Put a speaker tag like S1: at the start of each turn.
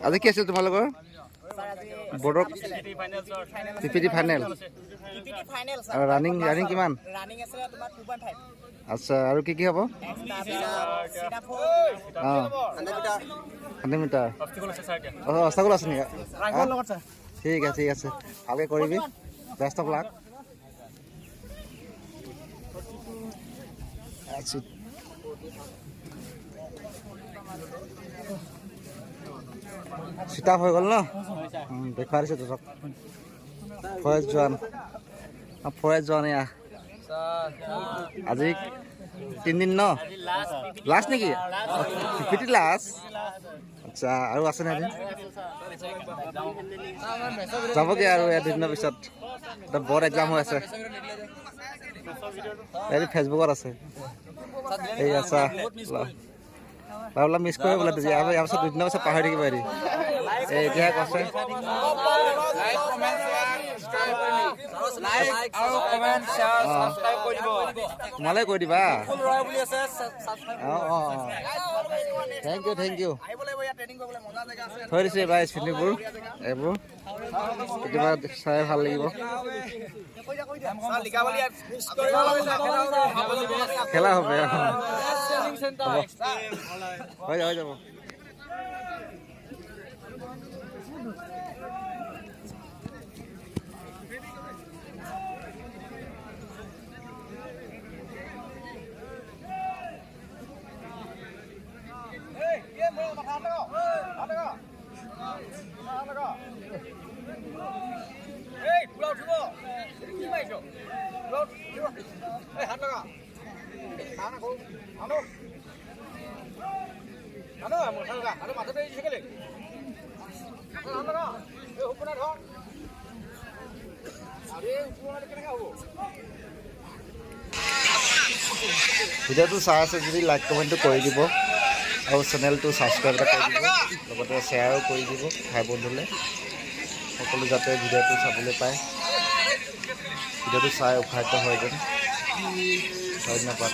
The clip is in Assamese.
S1: আজি কি আছিল তোমালোকৰ বৰ্ডৰ পিপিটি ফাইনেল আৰু ৰানিং কিমান আচ্ছা আৰু কি হ'ব 100 মিটাৰ অস্তাকুল আছে নেকি ঠিক আছে ভালকৈ কৰিবি বেষ্ট অফ লাক চিটাপ হৈ গ'ল ন দেখুৱাই দিছে তোক ফৰেষ্ট যোৱা এয়া আজি 3 দিন ন লাষ্ট নেকি পিপিটি লাষ্ট আচ্ছা আৰু আছে নে যাবগৈ আৰু 2 দিনৰ পিছত এটা বৰ্ড এক্সাম হৈ আছে এই ফেচবুকত আছে এই আচ্ছা মিছ কৰিব বোলে তেতিয়া ইয়াৰ পিছত 2 দিনৰ পিছত পাহৰি থাকিব হেৰি এই এতিয়াহে কৈছে তোমালে কৈ দিবা থেংক ইউ থৈ দিছোঁ এইবাৰ স্মৃতিবোৰ এইবোৰ কেতিয়াবা চাই ভাল লাগিব খেলা হ'ব হৈ যাব ভিডিঅ'টো চাই আছে যদি লাইক কমেণ্টটো কৰি দিব আৰু চেনেলটো ছাবস্ক্ৰাইব এটা কৰি দিব লগতে শ্বেয়াৰো কৰি দিব ভাই বন্ধুলৈ সকলো যাতে ভিডিঅ'টো চাবলৈ পায় ভিডিঅ'টো চাই উৎসাহিত হয় যেন ধন্যবাদ।